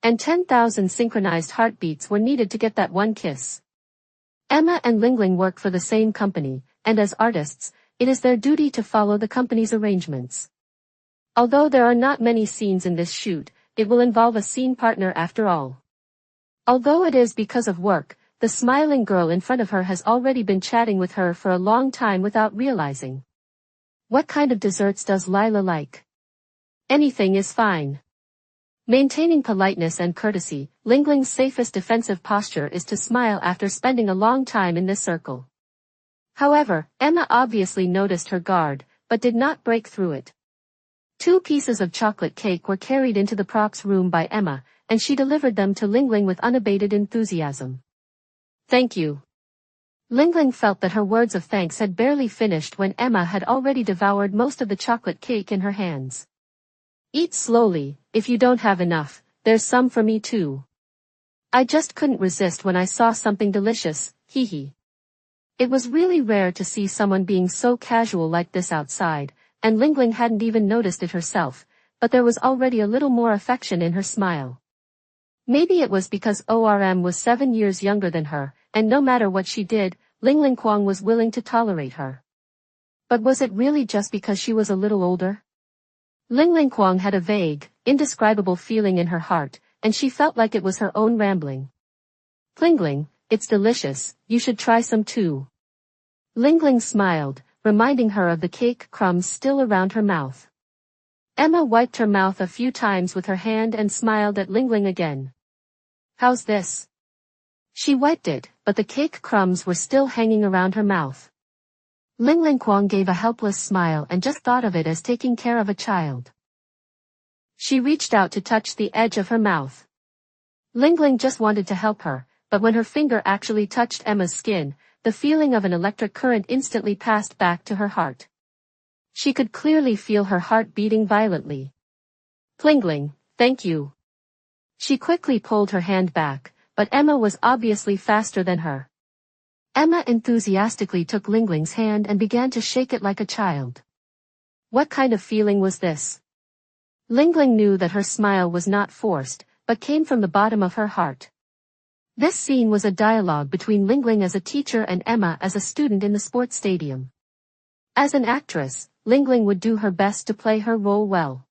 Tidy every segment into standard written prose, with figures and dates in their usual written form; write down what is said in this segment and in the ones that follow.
And 10,000 synchronized heartbeats were needed to get that one kiss. Emma and Lingling work for the same company, and as artists, it is their duty to follow the company's arrangements. Although there are not many scenes in this shoot, it will involve a scene partner after all. Although it is because of work, the smiling girl in front of her has already been chatting with her for a long time without realizing. What kind of desserts does Lila like? Anything is fine. Maintaining politeness and courtesy, Lingling's safest defensive posture is to smile after spending a long time in this circle. However, Emma obviously noticed her guard, but did not break through it. 2 pieces of chocolate cake were carried into the props room by Emma, and she delivered them to Lingling with unabated enthusiasm. Thank you. Lingling felt that her words of thanks had barely finished when Emma had already devoured most of the chocolate cake in her hands. Eat slowly, if you don't have enough, there's some for me too. I just couldn't resist when I saw something delicious, hee hee. It was really rare to see someone being so casual like this outside, and Lingling hadn't even noticed it herself, but there was already a little more affection in her smile. Maybe it was because ORM was 7 years younger than her, and no matter what she did, Lingling Kwang was willing to tolerate her. But was it really just because she was a little older? Lingling Kwang had a vague, indescribable feeling in her heart, and she felt like it was her own rambling. Lingling, it's delicious, you should try some too. Lingling smiled, reminding her of the cake crumbs still around her mouth. Emma wiped her mouth a few times with her hand and smiled at Lingling again. How's this? She wiped it, but the cake crumbs were still hanging around her mouth. Lingling Kwang gave a helpless smile and just thought of it as taking care of a child. She reached out to touch the edge of her mouth. Lingling just wanted to help her, but when her finger actually touched Emma's skin, the feeling of an electric current instantly passed back to her heart. She could clearly feel her heart beating violently. Lingling, thank you. She quickly pulled her hand back, but Emma was obviously faster than her. Emma enthusiastically took Lingling's hand and began to shake it like a child. What kind of feeling was this? Lingling knew that her smile was not forced, but came from the bottom of her heart. This scene was a dialogue between Lingling as a teacher and Emma as a student in the sports stadium. As an actress, Lingling would do her best to play her role well.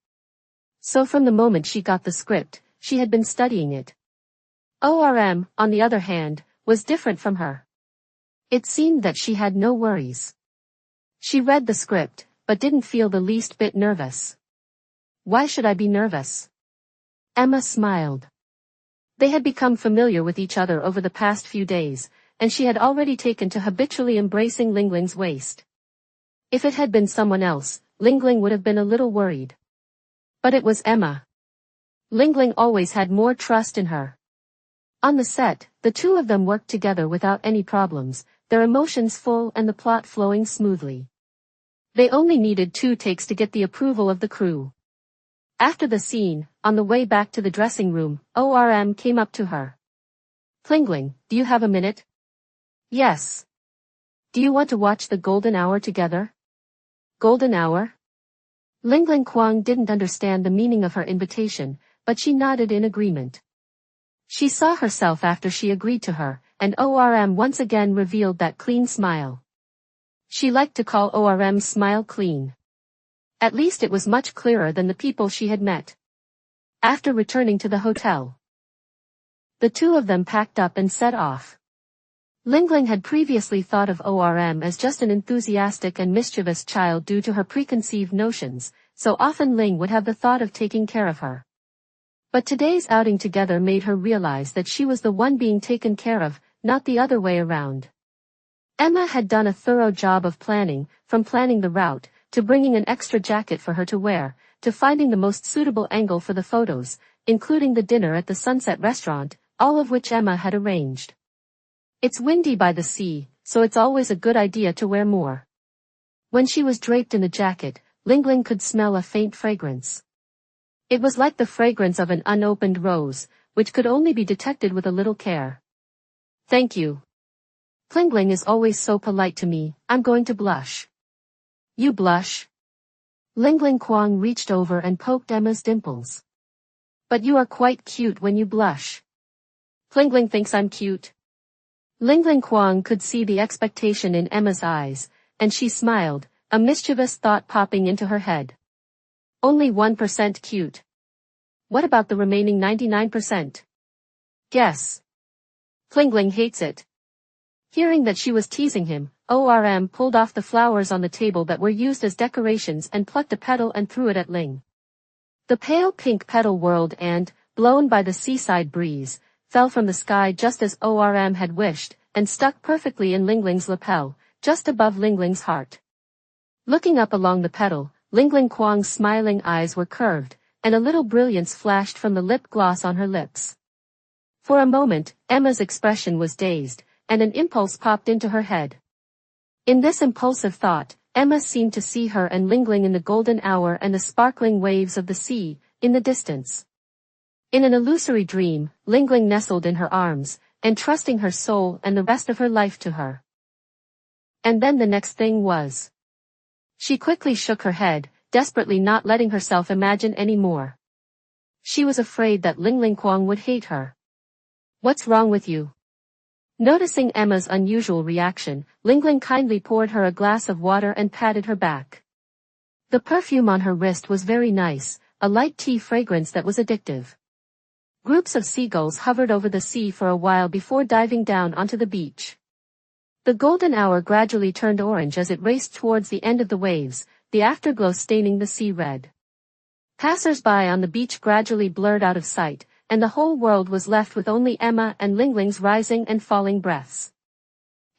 So from the moment she got the script, she had been studying it. ORM, on the other hand, was different from her. It seemed that she had no worries. She read the script, but didn't feel the least bit nervous. Why should I be nervous? Emma smiled. They had become familiar with each other over the past few days, and she had already taken to habitually embracing Lingling's waist. If it had been someone else, Lingling would have been a little worried. But it was Emma. Lingling always had more trust in her. On the set, the two of them worked together without any problems, their emotions full and the plot flowing smoothly. They only needed 2 takes to get the approval of the crew. After the scene, on the way back to the dressing room, ORM came up to her. Lingling, do you have a minute? Yes. Do you want to watch the Golden Hour together? Golden Hour? Lingling Kwang didn't understand the meaning of her invitation, but she nodded in agreement. She saw herself after she agreed to her, and ORM once again revealed that clean smile. She liked to call ORM's smile clean. At least it was much clearer than the people she had met. After returning to the hotel, the two of them packed up and set off. Lingling had previously thought of ORM as just an enthusiastic and mischievous child due to her preconceived notions, so often Ling would have the thought of taking care of her. But today's outing together made her realize that she was the one being taken care of, not the other way around. Emma had done a thorough job of planning, from planning the route, to bringing an extra jacket for her to wear, to finding the most suitable angle for the photos, including the dinner at the Sunset restaurant, all of which Emma had arranged. It's windy by the sea, so it's always a good idea to wear more. When she was draped in the jacket, Lingling could smell a faint fragrance. It was like the fragrance of an unopened rose, which could only be detected with a little care. Thank you. Lingling is always so polite to me, I'm going to blush. You blush? Lingling Kwang reached over and poked Emma's dimples. But you are quite cute when you blush. Lingling thinks I'm cute. Lingling Kuang could see the expectation in Emma's eyes, and she smiled, a mischievous thought popping into her head. Only 1% cute. What about the remaining 99%? Guess. Lingling hates it. Hearing that she was teasing him, ORM pulled off the flowers on the table that were used as decorations and plucked a petal and threw it at Ling. The pale pink petal whirled and, blown by the seaside breeze, fell from the sky just as ORM had wished, and stuck perfectly in Lingling's lapel, just above Lingling's heart. Looking up along the petal, Lingling Kuang's smiling eyes were curved, and a little brilliance flashed from the lip gloss on her lips. For a moment, Emma's expression was dazed, and an impulse popped into her head. In this impulsive thought, Emma seemed to see her and Lingling in the golden hour and the sparkling waves of the sea, in the distance. In an illusory dream, Lingling nestled in her arms, entrusting her soul and the rest of her life to her. And then the next thing was. She quickly shook her head, desperately not letting herself imagine any more. She was afraid that Lingling Kuang would hate her. What's wrong with you? Noticing Emma's unusual reaction, Lingling kindly poured her a glass of water and patted her back. The perfume on her wrist was very nice, a light tea fragrance that was addictive. Groups of seagulls hovered over the sea for a while before diving down onto the beach. The golden hour gradually turned orange as it raced towards the end of the waves, the afterglow staining the sea red. Passers-by on the beach gradually blurred out of sight, and the whole world was left with only Emma and Lingling's rising and falling breaths.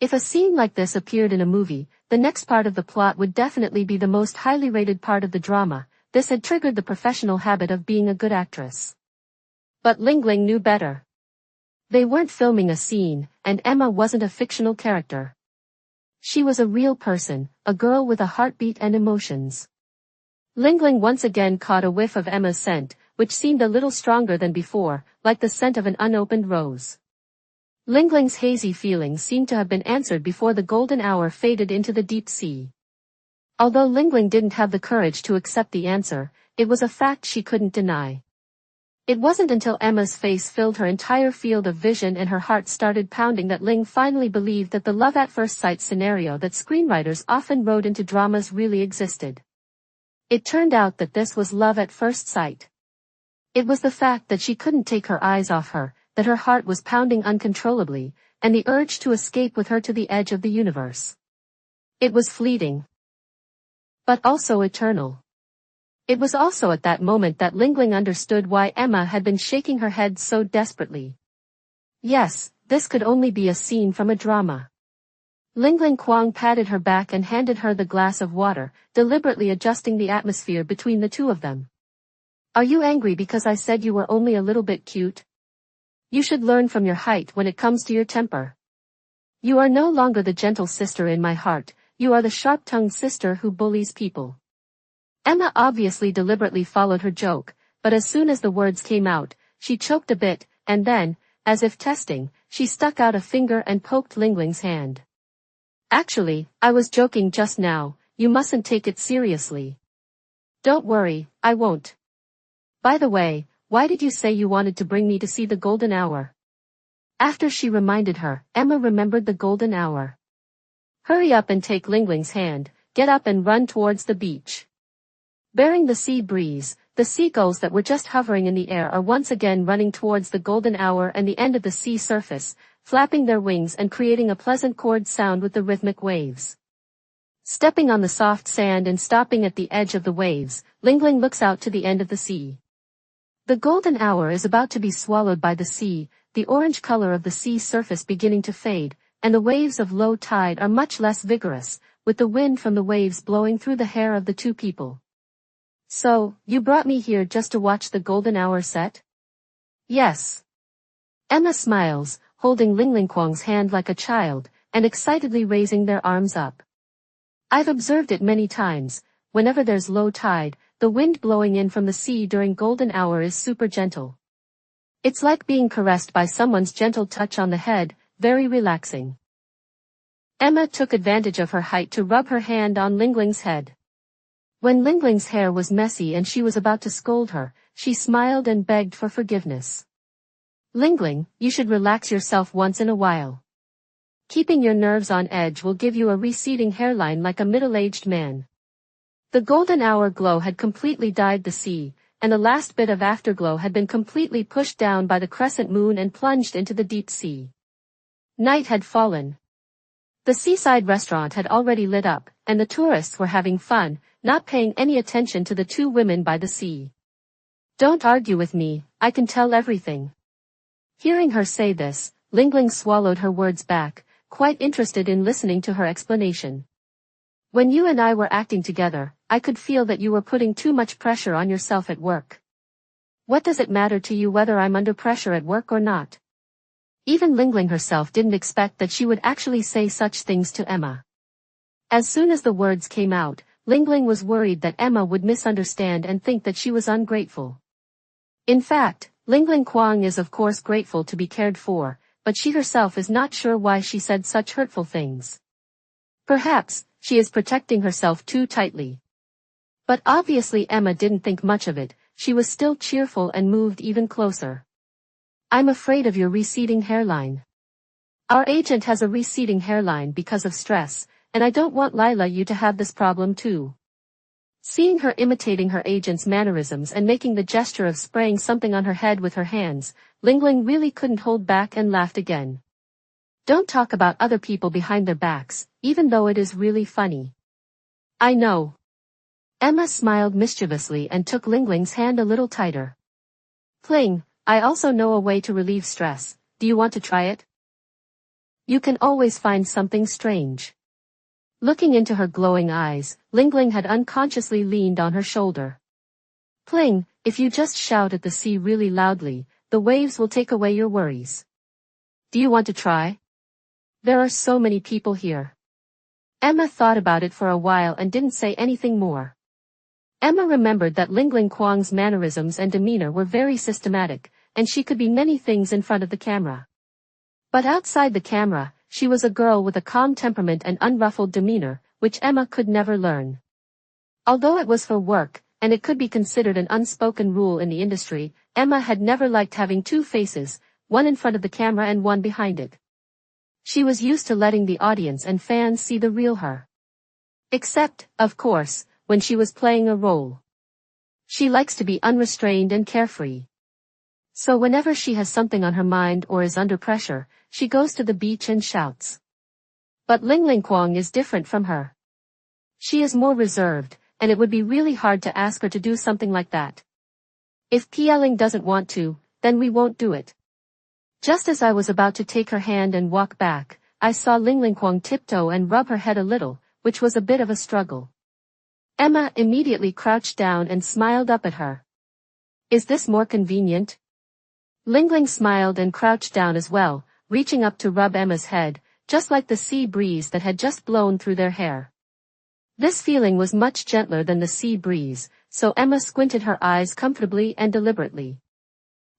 If a scene like this appeared in a movie, the next part of the plot would definitely be the most highly rated part of the drama. This had triggered the professional habit of being a good actress. But Lingling knew better. They weren't filming a scene, and Emma wasn't a fictional character. She was a real person, a girl with a heartbeat and emotions. Lingling once again caught a whiff of Emma's scent, which seemed a little stronger than before, like the scent of an unopened rose. Lingling's hazy feelings seemed to have been answered before the golden hour faded into the deep sea. Although Lingling didn't have the courage to accept the answer, it was a fact she couldn't deny. It wasn't until Emma's face filled her entire field of vision and her heart started pounding that Ling finally believed that the love at first sight scenario that screenwriters often wrote into dramas really existed. It turned out that this was love at first sight. It was the fact that she couldn't take her eyes off her, that her heart was pounding uncontrollably, and the urge to escape with her to the edge of the universe. It was fleeting, but also eternal. It was also at that moment that Lingling understood why Emma had been shaking her head so desperately. Yes, this could only be a scene from a drama. Lingling Kuang patted her back and handed her the glass of water, deliberately adjusting the atmosphere between the two of them. Are you angry because I said you were only a little bit cute? You should learn from your height when it comes to your temper. You are no longer the gentle sister in my heart, you are the sharp-tongued sister who bullies people. Emma obviously deliberately followed her joke, but as soon as the words came out, she choked a bit, and then, as if testing, she stuck out a finger and poked Lingling's hand. Actually, I was joking just now, you mustn't take it seriously. Don't worry, I won't. By the way, why did you say you wanted to bring me to see the golden hour? After she reminded her, Emma remembered the golden hour. Hurry up and take Lingling's hand, get up and run towards the beach. Bearing the sea breeze, the seagulls that were just hovering in the air are once again running towards the golden hour and the end of the sea surface, flapping their wings and creating a pleasant chord sound with the rhythmic waves. Stepping on the soft sand and stopping at the edge of the waves, Lingling looks out to the end of the sea. The golden hour is about to be swallowed by the sea, the orange color of the sea surface beginning to fade, and the waves of low tide are much less vigorous, with the wind from the waves blowing through the hair of the two people. So, you brought me here just to watch the golden hour set? Yes. Emma smiles, holding Lingling Kuang's hand like a child, and excitedly raising their arms up. I've observed it many times, whenever there's low tide, the wind blowing in from the sea during golden hour is super gentle. It's like being caressed by someone's gentle touch on the head, very relaxing. Emma took advantage of her height to rub her hand on Lingling's head. When Lingling's hair was messy and she was about to scold her, she smiled and begged for forgiveness. Lingling, you should relax yourself once in a while. Keeping your nerves on edge will give you a receding hairline like a middle-aged man. The golden hour glow had completely dyed the sea, and the last bit of afterglow had been completely pushed down by the crescent moon and plunged into the deep sea. Night had fallen. The seaside restaurant had already lit up, and the tourists were having fun, not paying any attention to the two women by the sea. Don't argue with me, I can tell everything. Hearing her say this, Lingling swallowed her words back, quite interested in listening to her explanation. When you and I were acting together, I could feel that you were putting too much pressure on yourself at work. What does it matter to you whether I'm under pressure at work or not? Even Lingling herself didn't expect that she would actually say such things to Emma. As soon as the words came out, Lingling was worried that Emma would misunderstand and think that she was ungrateful. In fact, Lingling Kwang is of course grateful to be cared for, but she herself is not sure why she said such hurtful things. Perhaps, she is protecting herself too tightly. But obviously Emma didn't think much of it, she was still cheerful and moved even closer. I'm afraid of your receding hairline. Our agent has a receding hairline because of stress, and I don't want Lila you to have this problem too. Seeing her imitating her agent's mannerisms and making the gesture of spraying something on her head with her hands, Lingling really couldn't hold back and laughed again. Don't talk about other people behind their backs, even though it is really funny. I know. Emma smiled mischievously and took Lingling's hand a little tighter. Pling, I also know a way to relieve stress, do you want to try it? You can always find something strange. Looking into her glowing eyes, Lingling had unconsciously leaned on her shoulder. Pling, if you just shout at the sea really loudly, the waves will take away your worries. Do you want to try? There are so many people here. Emma thought about it for a while and didn't say anything more. Emma remembered that Lingling Kwang's mannerisms and demeanor were very systematic, and she could be many things in front of the camera. But outside the camera, she was a girl with a calm temperament and unruffled demeanor, which Emma could never learn. Although it was for work, and it could be considered an unspoken rule in the industry, Emma had never liked having two faces, one in front of the camera and one behind it. She was used to letting the audience and fans see the real her. Except, of course, when she was playing a role. She likes to be unrestrained and carefree. So whenever she has something on her mind or is under pressure, she goes to the beach and shouts. But Lingling Kwang is different from her. She is more reserved, and it would be really hard to ask her to do something like that. If Pieling doesn't want to, then we won't do it. Just as I was about to take her hand and walk back, I saw Lingling Kwang tiptoe and rub her head a little, which was a bit of a struggle. Emma immediately crouched down and smiled up at her. Is this more convenient? Lingling smiled and crouched down as well, reaching up to rub Emma's head, just like the sea breeze that had just blown through their hair. This feeling was much gentler than the sea breeze, so Emma squinted her eyes comfortably and deliberately.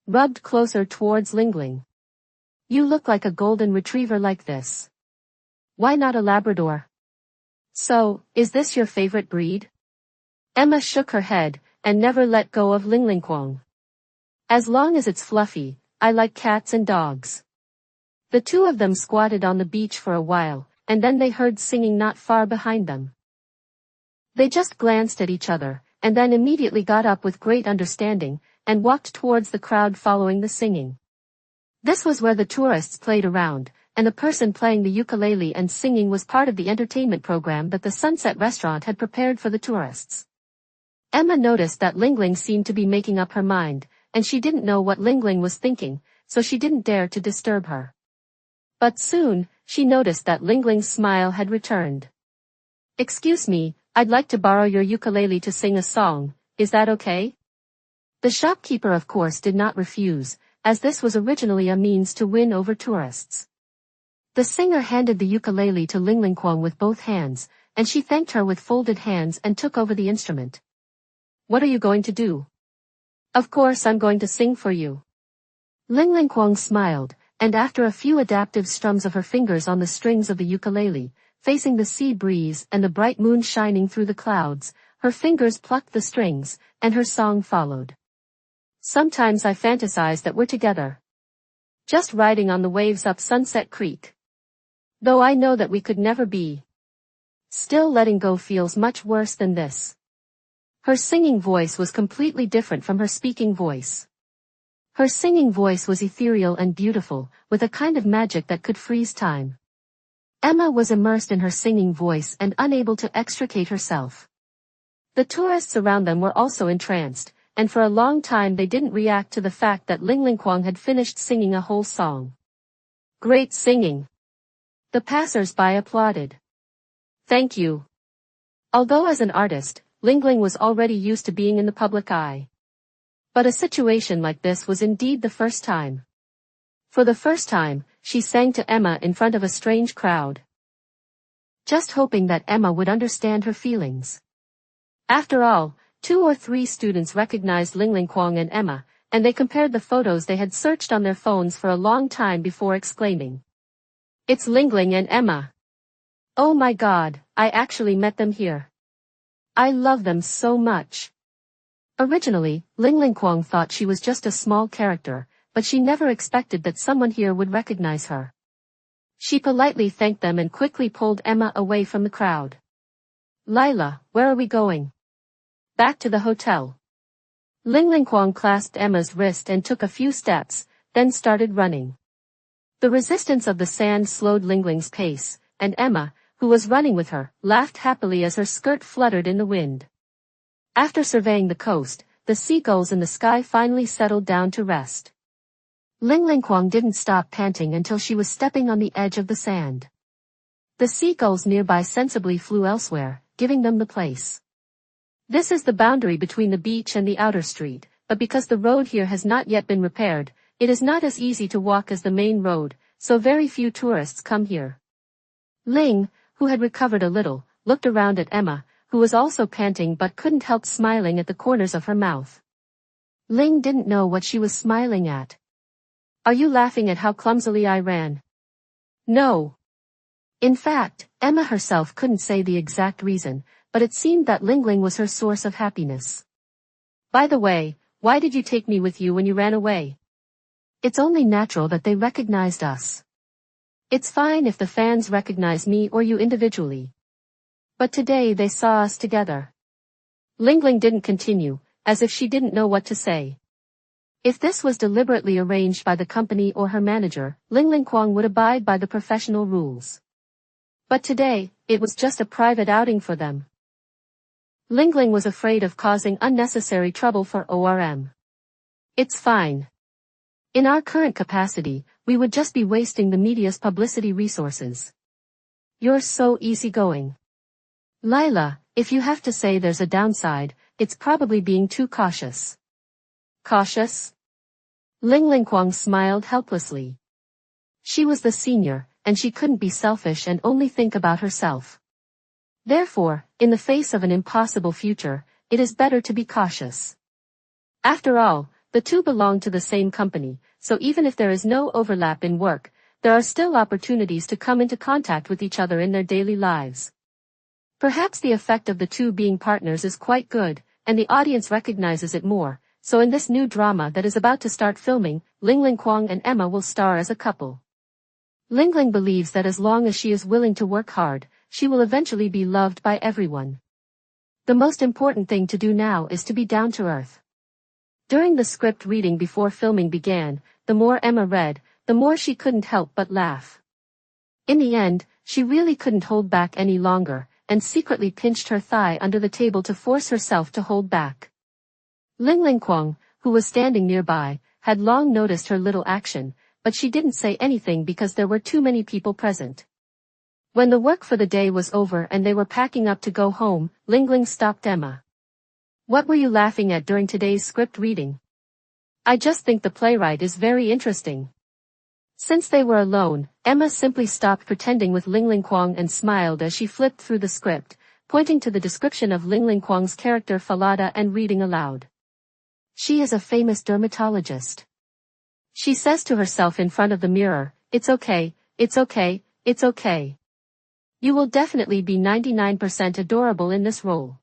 Rubbed closer towards Lingling. You look like a golden retriever like this. Why not a Labrador? So, is this your favorite breed? Emma shook her head, and never let go of Lingling Kwang. As long as it's fluffy, I like cats and dogs. The two of them squatted on the beach for a while, and then they heard singing not far behind them. They just glanced at each other, and then immediately got up with great understanding, and walked towards the crowd following the singing. This was where the tourists played around, and the person playing the ukulele and singing was part of the entertainment program that the Sunset Restaurant had prepared for the tourists. Emma noticed that Lingling seemed to be making up her mind, and she didn't know what Lingling was thinking, so she didn't dare to disturb her. But soon, she noticed that Lingling's smile had returned. Excuse me, I'd like to borrow your ukulele to sing a song, is that okay? The shopkeeper of course did not refuse, as this was originally a means to win over tourists. The singer handed the ukulele to Lingling Kwang with both hands, and she thanked her with folded hands and took over the instrument. What are you going to do? Of course I'm going to sing for you. Lingling Kwang smiled, and after a few adaptive strums of her fingers on the strings of the ukulele, facing the sea breeze and the bright moon shining through the clouds, Her fingers plucked the strings, and her song followed. Sometimes I fantasize that we're together. Just riding on the waves up Sunset Creek. Though I know that we could never be. Still letting go feels much worse than this. Her singing voice was completely different from her speaking voice. Her singing voice was ethereal and beautiful, with a kind of magic that could freeze time. Emma was immersed in her singing voice and unable to extricate herself. The tourists around them were also entranced, and for a long time they didn't react to the fact that Ling Lingquang had finished singing a whole song. Great singing! The passers-by applauded. Thank you. Although as an artist, Lingling was already used to being in the public eye. But a situation like this was indeed the first time. For the first time, she sang to Emma in front of a strange crowd. Just hoping that Emma would understand her feelings. After all, 2 or 3 students recognized Ling Lingquang and Emma, and they compared the photos they had searched on their phones for a long time before exclaiming. It's Lingling and Emma. Oh my God, I actually met them here. I love them so much. Originally, Ling Lingquang thought she was just a small character, but she never expected that someone here would recognize her. She politely thanked them and quickly pulled Emma away from the crowd. Lila, where are we going? Back to the hotel. Ling Lingquang clasped Emma's wrist and took a few steps, then started running. The resistance of the sand slowed Lingling's pace, and Emma, who was running with her, laughed happily as her skirt fluttered in the wind. After surveying the coast, the seagulls in the sky finally settled down to rest. Ling Lingquang didn't stop panting until she was stepping on the edge of the sand. The seagulls nearby sensibly flew elsewhere, giving them the place. This is the boundary between the beach and the outer street, but because the road here has not yet been repaired, it is not as easy to walk as the main road, so very few tourists come here. Ling, who had recovered a little, looked around at Emma, who was also panting but couldn't help smiling at the corners of her mouth. Ling didn't know what she was smiling at. Are you laughing at how clumsily I ran? No. In fact, Emma herself couldn't say the exact reason, but it seemed that Lingling was her source of happiness. By the way, why did you take me with you when you ran away? It's only natural that they recognized us. It's fine if the fans recognize me or you individually. But today they saw us together. Lingling didn't continue, as if she didn't know what to say. If this was deliberately arranged by the company or her manager, Ling Lingquang would abide by the professional rules. But today, it was just a private outing for them. Lingling was afraid of causing unnecessary trouble for ORM. It's fine. In our current capacity, we would just be wasting the media's publicity resources. You're so easygoing. Lila, if you have to say there's a downside, it's probably being too cautious. Cautious? Ling Lingquang smiled helplessly. She was the senior, and she couldn't be selfish and only think about herself. Therefore, in the face of an impossible future, it is better to be cautious. After all, the two belong to the same company, so even if there is no overlap in work, there are still opportunities to come into contact with each other in their daily lives. Perhaps the effect of the two being partners is quite good, and the audience recognizes it more, so in this new drama that is about to start filming, Ling Lingquang and Emma will star as a couple. Lingling believes that as long as she is willing to work hard, she will eventually be loved by everyone. The most important thing to do now is to be down to earth. During the script reading before filming began, the more Emma read, the more she couldn't help but laugh. In the end, she really couldn't hold back any longer, and secretly pinched her thigh under the table to force herself to hold back. Ling Lingquang, who was standing nearby, had long noticed her little action, but she didn't say anything because there were too many people present. When the work for the day was over and they were packing up to go home, Lingling stopped Emma. What were you laughing at during today's script reading? I just think the playwright is very interesting. Since they were alone, Emma simply stopped pretending with Ling Lingquang and smiled as she flipped through the script, pointing to the description of Ling Lingquang's character Falada and reading aloud. She is a famous dermatologist. She says to herself in front of the mirror, it's okay, it's okay, it's okay. You will definitely be 99% adorable in this role.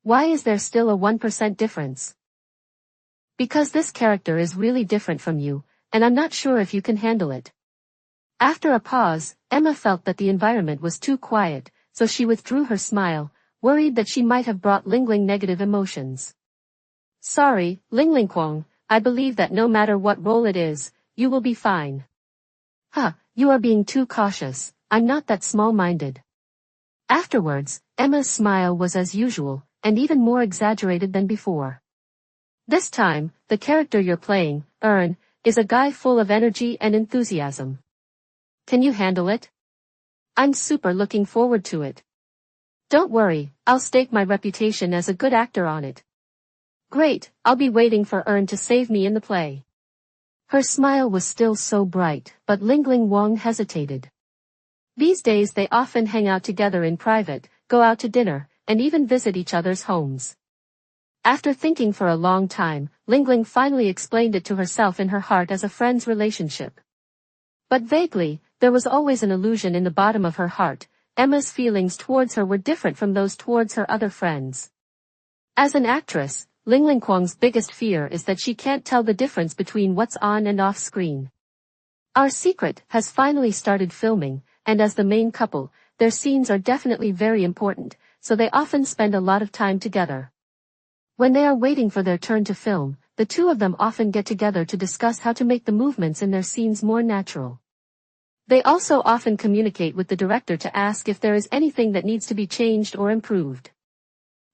Why is there still a 1% difference? Because this character is really different from you, and I'm not sure if you can handle it. After a pause, Emma felt that the environment was too quiet, so she withdrew her smile, worried that she might have brought Lingling negative emotions. Sorry, Lingling Kwong, I believe that no matter what role it is, you will be fine. Huh, you are being too cautious, I'm not that small-minded. Afterwards, Emma's smile was as usual, and even more exaggerated than before. This time, the character you're playing, Ern, is a guy full of energy and enthusiasm. Can you handle it? I'm super looking forward to it. Don't worry, I'll stake my reputation as a good actor on it. Great, I'll be waiting for Ern to save me in the play. Her smile was still so bright, but Lingling Wang hesitated. These days they often hang out together in private, go out to dinner, and even visit each other's homes. After thinking for a long time, Lingling finally explained it to herself in her heart as a friend's relationship. But vaguely, there was always an illusion in the bottom of her heart. Emma's feelings towards her were different from those towards her other friends. As an actress, Lingling Kwang's biggest fear is that she can't tell the difference between what's on and off screen. Our Secret has finally started filming, and as the main couple, their scenes are definitely very important, so they often spend a lot of time together. When they are waiting for their turn to film, the two of them often get together to discuss how to make the movements in their scenes more natural. They also often communicate with the director to ask if there is anything that needs to be changed or improved.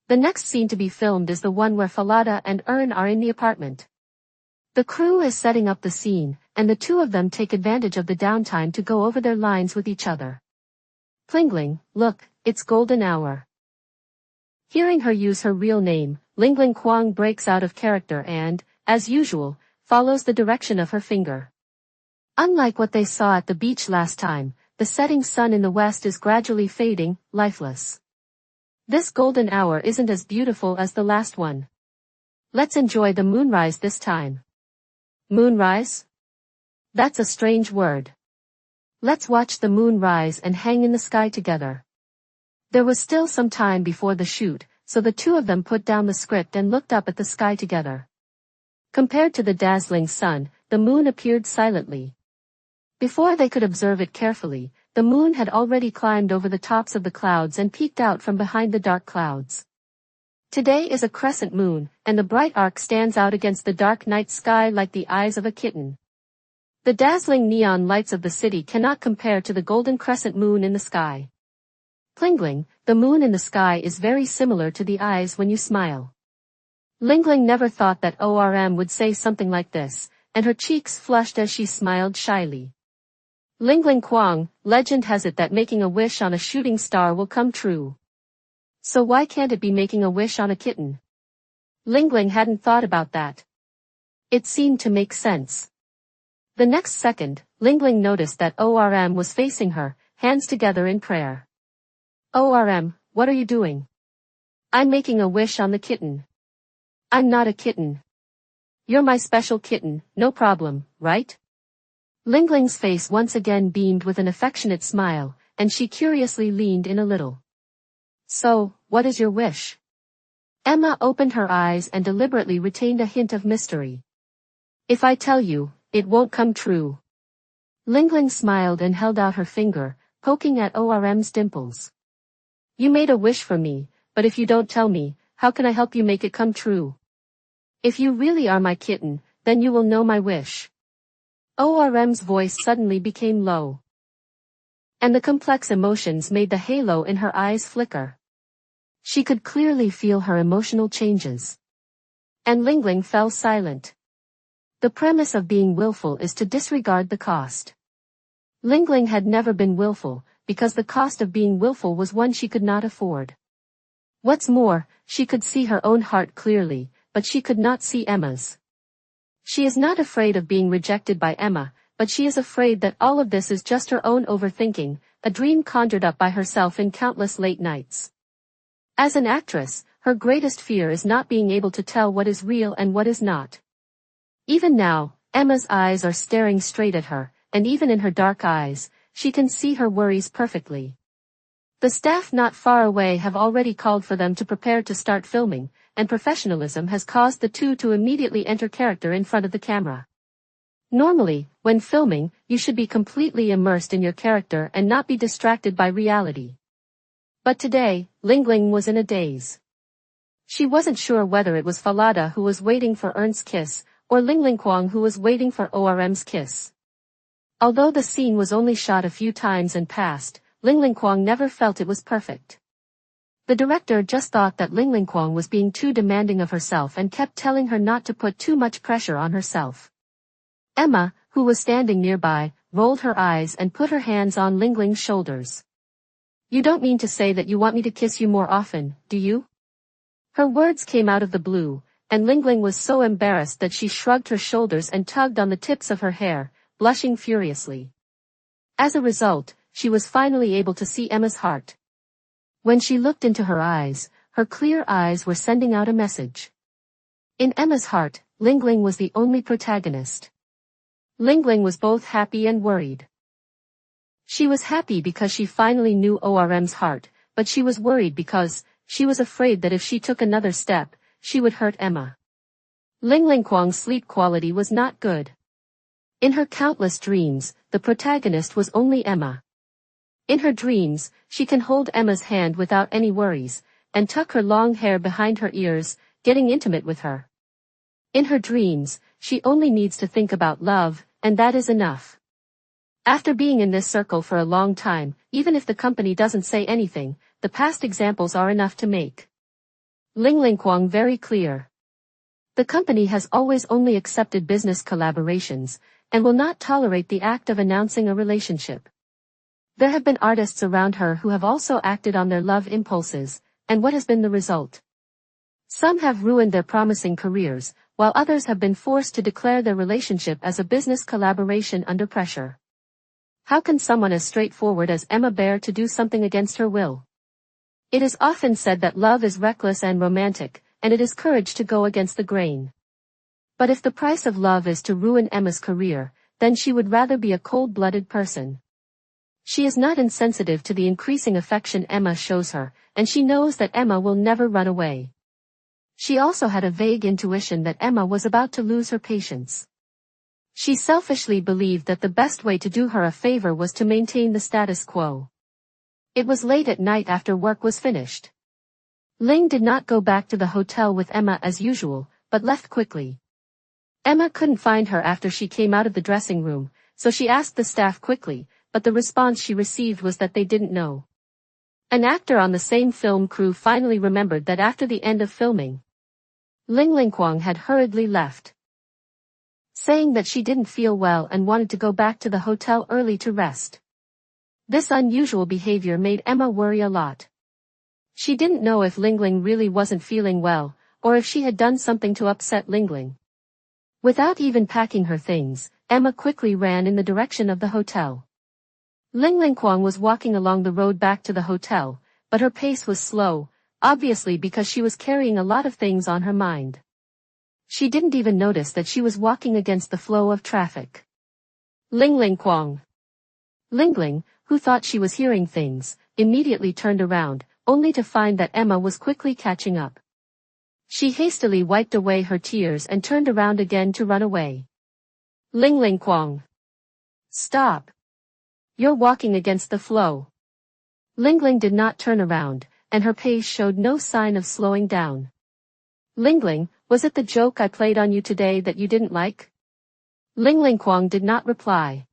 The next scene to be filmed is the one where Falada and Ern are in the apartment. The crew is setting up the scene, and the two of them take advantage of the downtime to go over their lines with each other. Plingling, look, it's golden hour. Hearing her use her real name, Lingling Kwang breaks out of character and, as usual, follows the direction of her finger. Unlike what they saw at the beach last time, the setting sun in the west is gradually fading, lifeless. This golden hour isn't as beautiful as the last one. Let's enjoy the moonrise this time. Moonrise? That's a strange word. Let's watch the moon rise and hang in the sky together. There was still some time before the shoot, so the two of them put down the script and looked up at the sky together. Compared to the dazzling sun, the moon appeared silently. Before they could observe it carefully, the moon had already climbed over the tops of the clouds and peeked out from behind the dark clouds. Today is a crescent moon, and the bright arc stands out against the dark night sky like the eyes of a kitten. The dazzling neon lights of the city cannot compare to the golden crescent moon in the sky. Plingling, the moon in the sky is very similar to the eyes when you smile. Lingling never thought that ORM would say something like this, and her cheeks flushed as she smiled shyly. Lingling Kwang, legend has it that making a wish on a shooting star will come true. So why can't it be making a wish on a kitten? Lingling hadn't thought about that. It seemed to make sense. The next second, Lingling noticed that ORM was facing her, hands together in prayer. ORM, what are you doing? I'm making a wish on the kitten. I'm not a kitten. You're my special kitten, no problem, right? Lingling's face once again beamed with an affectionate smile, and she curiously leaned in a little. So, what is your wish? Emma opened her eyes and deliberately retained a hint of mystery. If I tell you, it won't come true. Lingling smiled and held out her finger, poking at ORM's dimples. You made a wish for me, but if you don't tell me, how can I help you make it come true? If you really are my kitten, then you will know my wish. ORM's voice suddenly became low. And the complex emotions made the halo in her eyes flicker. She could clearly feel her emotional changes. And Lingling fell silent. The premise of being willful is to disregard the cost. Lingling had never been willful, because the cost of being willful was one she could not afford. What's more, she could see her own heart clearly, but she could not see Emma's. She is not afraid of being rejected by Emma, but she is afraid that all of this is just her own overthinking, a dream conjured up by herself in countless late nights. As an actress, her greatest fear is not being able to tell what is real and what is not. Even now, Emma's eyes are staring straight at her, and even in her dark eyes, she can see her worries perfectly. The staff not far away have already called for them to prepare to start filming, and professionalism has caused the two to immediately enter character in front of the camera. Normally, when filming, you should be completely immersed in your character and not be distracted by reality. But today, Lingling was in a daze. She wasn't sure whether it was Falada who was waiting for Ernst's kiss, or Lingling Kwang who was waiting for ORM's kiss. Although the scene was only shot a few times and passed, Lingling Kwang never felt it was perfect. The director just thought that Lingling Kwang was being too demanding of herself and kept telling her not to put too much pressure on herself. Emma, who was standing nearby, rolled her eyes and put her hands on Lingling's shoulders. "You don't mean to say that you want me to kiss you more often, do you?" Her words came out of the blue, and Lingling was so embarrassed that she shrugged her shoulders and tugged on the tips of her hair, blushing furiously. As a result, she was finally able to see Emma's heart. When she looked into her eyes, her clear eyes were sending out a message. In Emma's heart, Lingling was the only protagonist. Lingling was both happy and worried. She was happy because she finally knew ORM's heart, but she was worried because she was afraid that if she took another step, she would hurt Emma. Lingling Kwang's sleep quality was not good. In her countless dreams, the protagonist was only Emma. In her dreams, she can hold Emma's hand without any worries, and tuck her long hair behind her ears, getting intimate with her. In her dreams, she only needs to think about love, and that is enough. After being in this circle for a long time, even if the company doesn't say anything, the past examples are enough to make Lingling Kwang very clear. The company has always only accepted business collaborations, and will not tolerate the act of announcing a relationship. There have been artists around her who have also acted on their love impulses, and what has been the result? Some have ruined their promising careers, while others have been forced to declare their relationship as a business collaboration under pressure. How can someone as straightforward as Emma bear to do something against her will? It is often said that love is reckless and romantic, and it is courage to go against the grain. But if the price of love is to ruin Emma's career, then she would rather be a cold-blooded person. She is not insensitive to the increasing affection Emma shows her, and she knows that Emma will never run away. She also had a vague intuition that Emma was about to lose her patience. She selfishly believed that the best way to do her a favor was to maintain the status quo. It was late at night after work was finished. Ling did not go back to the hotel with Emma as usual, but left quickly. Emma couldn't find her after she came out of the dressing room, so she asked the staff quickly, but the response she received was that they didn't know. An actor on the same film crew finally remembered that after the end of filming, Lingling Kwang had hurriedly left, saying that she didn't feel well and wanted to go back to the hotel early to rest. This unusual behavior made Emma worry a lot. She didn't know if Lingling really wasn't feeling well, or if she had done something to upset Lingling. Without even packing her things, Emma quickly ran in the direction of the hotel. Lingling Kwang was walking along the road back to the hotel, but her pace was slow, obviously because she was carrying a lot of things on her mind. She didn't even notice that she was walking against the flow of traffic. Lingling Kwang. Lingling, who thought she was hearing things, immediately turned around, only to find that Emma was quickly catching up. She hastily wiped away her tears and turned around again to run away. Lingling Kwang. Stop. You're walking against the flow. Lingling did not turn around, and her pace showed no sign of slowing down. Lingling, was it the joke I played on you today that you didn't like? Lingling Kwang did not reply.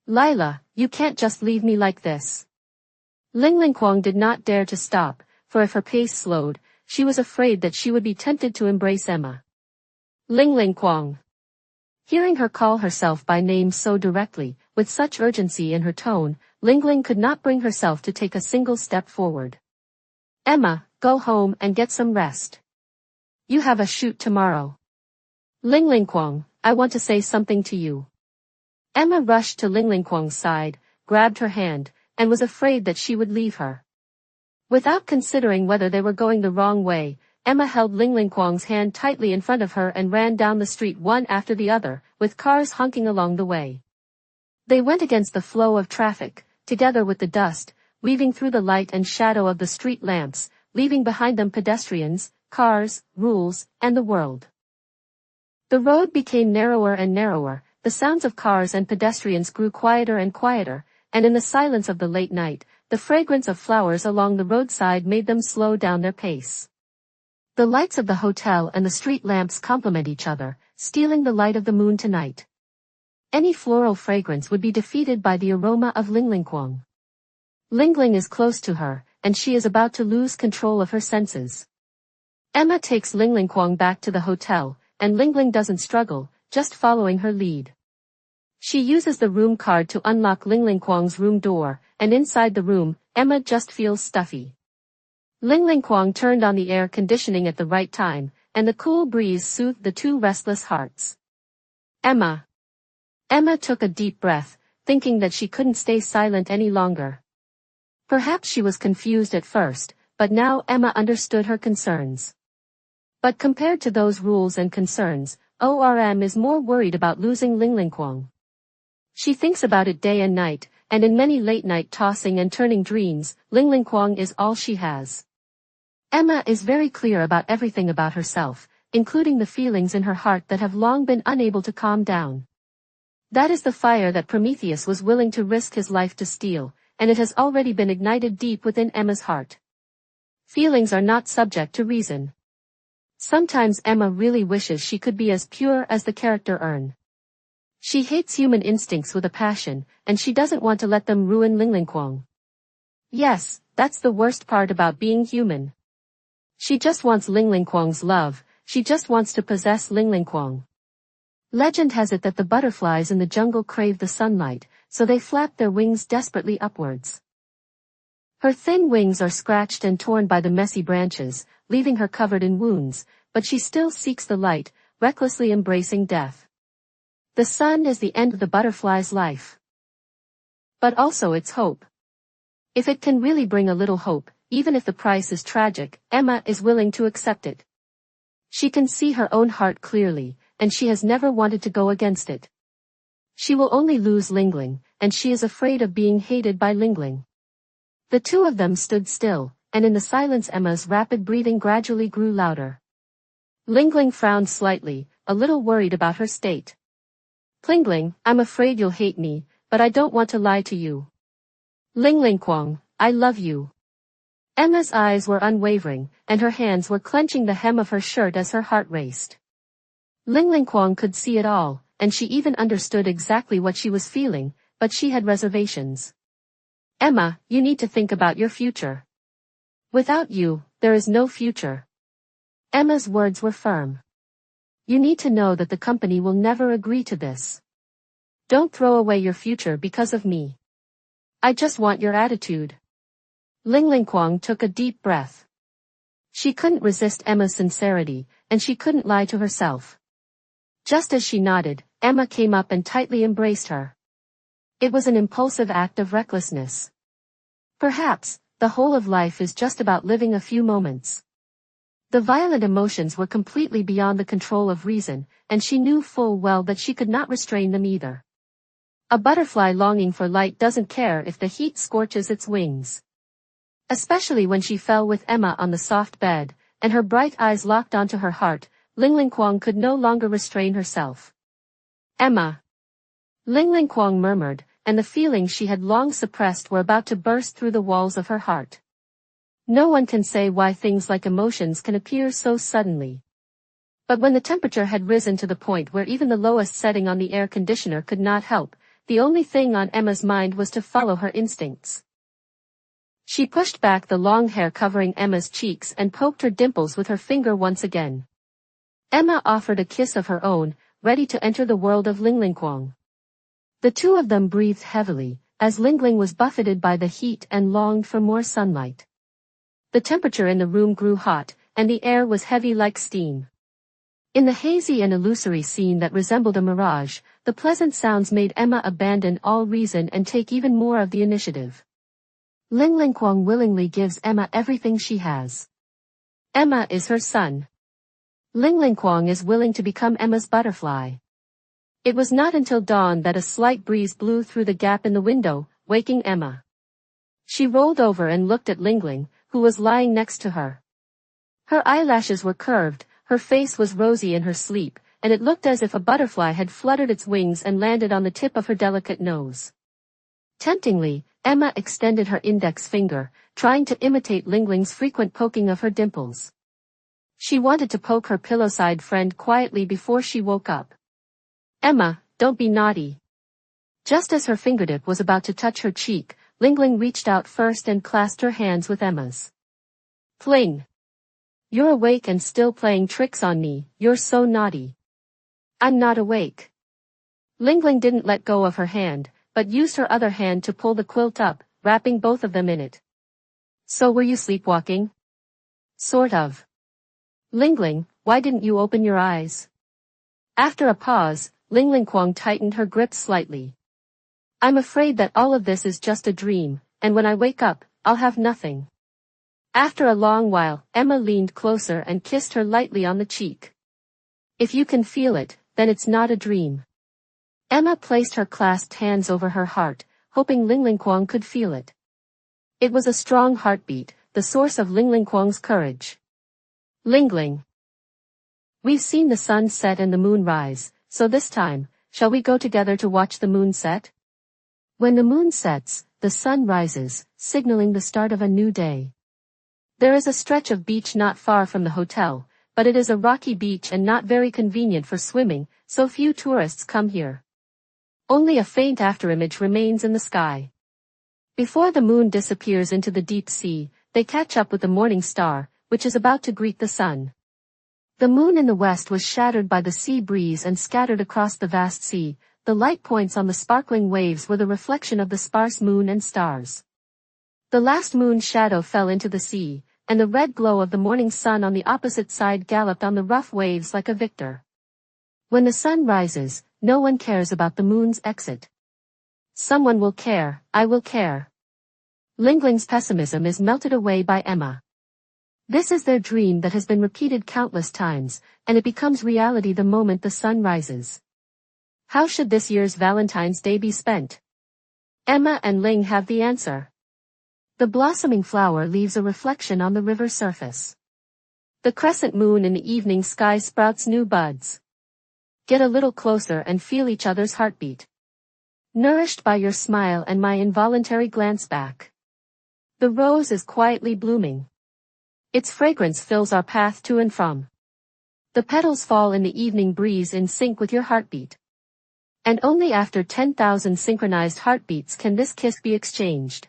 Lila, you can't just leave me like this. Lingling Kwang did not dare to stop, for if her pace slowed, she was afraid that she would be tempted to embrace Emma. Lingling Kwang. Hearing her call herself by name so directly, with such urgency in her tone, Lingling could not bring herself to take a single step forward. Emma, go home and get some rest. You have a shoot tomorrow. Lingling Kwang, I want to say something to you. Emma rushed to Lingling Kwang's side, grabbed her hand, and was afraid that she would leave her. Without considering whether they were going the wrong way, Emma held Lingling Kwang's hand tightly in front of her and ran down the street one after the other, with cars honking along the way. They went against the flow of traffic, together with the dust, weaving through the light and shadow of the street lamps, leaving behind them pedestrians, cars, rules, and the world. The road became narrower and narrower, the sounds of cars and pedestrians grew quieter and quieter, and in the silence of the late night, the fragrance of flowers along the roadside made them slow down their pace. The lights of the hotel and the street lamps complement each other, stealing the light of the moon tonight. Any floral fragrance would be defeated by the aroma of Lingling. Lingling is close to her, and she is about to lose control of her senses. Emma takes Lingling back to the hotel, and Lingling doesn't struggle, just following her lead. She uses the room card to unlock Lingling room door, and inside the room, Emma just feels stuffy. Lingling turned on the air conditioning at the right time, and the cool breeze soothed the two restless hearts. Emma took a deep breath, thinking that she couldn't stay silent any longer. Perhaps she was confused at first, but now Emma understood her concerns. But compared to those rules and concerns, ORM is more worried about losing Lingling. She thinks about it day and night, and in many late-night tossing and turning dreams, Lingling is all she has. Emma is very clear about everything about herself, including the feelings in her heart that have long been unable to calm down. That is the fire that Prometheus was willing to risk his life to steal, and it has already been ignited deep within Emma's heart. Feelings are not subject to reason. Sometimes Emma really wishes she could be as pure as the character Ern. She hates human instincts with a passion, and she doesn't want to let them ruin Lingling. Yes, that's the worst part about being human. She just wants Lingling's love, she just wants to possess Lingling. Legend has it that the butterflies in the jungle crave the sunlight, so they flap their wings desperately upwards. Her thin wings are scratched and torn by the messy branches, leaving her covered in wounds, but she still seeks the light, recklessly embracing death. The sun is the end of the butterfly's life. But also its hope. If it can really bring a little hope, even if the price is tragic, Emma is willing to accept it. She can see her own heart clearly, and she has never wanted to go against it. She will only lose Lingling, and she is afraid of being hated by Lingling. The two of them stood still, and in the silence Emma's rapid breathing gradually grew louder. Lingling frowned slightly, a little worried about her state. Lingling, I'm afraid you'll hate me, but I don't want to lie to you. Lingling, I love you. Emma's eyes were unwavering, and her hands were clenching the hem of her shirt as her heart raced. Lingling could see it all, and she even understood exactly what she was feeling, but she had reservations. Emma, you need to think about your future. Without you, there is no future. Emma's words were firm. You need to know that the company will never agree to this. Don't throw away your future because of me. I just want your attitude. Lingling took a deep breath. She couldn't resist Emma's sincerity, and she couldn't lie to herself. Just as she nodded, Emma came up and tightly embraced her. It was an impulsive act of recklessness. Perhaps, the whole of life is just about living a few moments. The violent emotions were completely beyond the control of reason, and she knew full well that she could not restrain them either. A butterfly longing for light doesn't care if the heat scorches its wings. Especially when she fell with Emma on the soft bed, and her bright eyes locked onto her heart, Lingling could no longer restrain herself. Emma. Lingling murmured, and the feelings she had long suppressed were about to burst through the walls of her heart. No one can say why things like emotions can appear so suddenly. But when the temperature had risen to the point where even the lowest setting on the air conditioner could not help, the only thing on Emma's mind was to follow her instincts. She pushed back the long hair covering Emma's cheeks and poked her dimples with her finger once again. Emma offered a kiss of her own, ready to enter the world of Lingling. The two of them breathed heavily, as Lingling was buffeted by the heat and longed for more sunlight. The temperature in the room grew hot, and the air was heavy like steam. In the hazy and illusory scene that resembled a mirage, the pleasant sounds made Emma abandon all reason and take even more of the initiative. Lingling willingly gives Emma everything she has. Emma is her sun. Lingling is willing to become Emma's butterfly. It was not until dawn that a slight breeze blew through the gap in the window, waking Emma. She rolled over and looked at Lingling, who was lying next to her. Her eyelashes were curved, her face was rosy in her sleep, and it looked as if a butterfly had fluttered its wings and landed on the tip of her delicate nose. Temptingly, Emma extended her index finger, trying to imitate Lingling's frequent poking of her dimples. She wanted to poke her pillow-side friend quietly before she woke up. "Emma, don't be naughty." Just as her fingertip was about to touch her cheek, Lingling reached out first and clasped her hands with Emma's. "Fling! You're awake and still playing tricks on me, you're so naughty." "I'm not awake." Lingling didn't let go of her hand, but used her other hand to pull the quilt up, wrapping both of them in it. "So were you sleepwalking?" "Sort of." "Lingling, why didn't you open your eyes?" After a pause, Lingling Kwong tightened her grip slightly. "I'm afraid that all of this is just a dream, and when I wake up, I'll have nothing." After a long while, Emma leaned closer and kissed her lightly on the cheek. "If you can feel it, then it's not a dream." Emma placed her clasped hands over her heart, hoping Lingling Kwong could feel it. It was a strong heartbeat, the source of Lingling Kwong's courage. "Lingling. We've seen the sun set and the moon rise, so this time, shall we go together to watch the moon set?" When the moon sets, the sun rises, signaling the start of a new day. There is a stretch of beach not far from the hotel, but it is a rocky beach and not very convenient for swimming, so few tourists come here. Only a faint afterimage remains in the sky. Before the moon disappears into the deep sea, they catch up with the morning star, which is about to greet the sun. The moon in the west was shattered by the sea breeze and scattered across the vast sea. The light points on the sparkling waves were the reflection of the sparse moon and stars. The last moon's shadow fell into the sea, and the red glow of the morning sun on the opposite side galloped on the rough waves like a victor. When the sun rises, no one cares about the moon's exit. Someone will care, I will care. Lingling's pessimism is melted away by Emma. This is their dream that has been repeated countless times, and it becomes reality the moment the sun rises. How should this year's Valentine's Day be spent? Emma and Ling have the answer. The blossoming flower leaves a reflection on the river surface. The crescent moon in the evening sky sprouts new buds. Get a little closer and feel each other's heartbeat. Nourished by your smile and my involuntary glance back. The rose is quietly blooming. Its fragrance fills our path to and from. The petals fall in the evening breeze in sync with your heartbeat. And only after 10,000 synchronized heartbeats can this kiss be exchanged.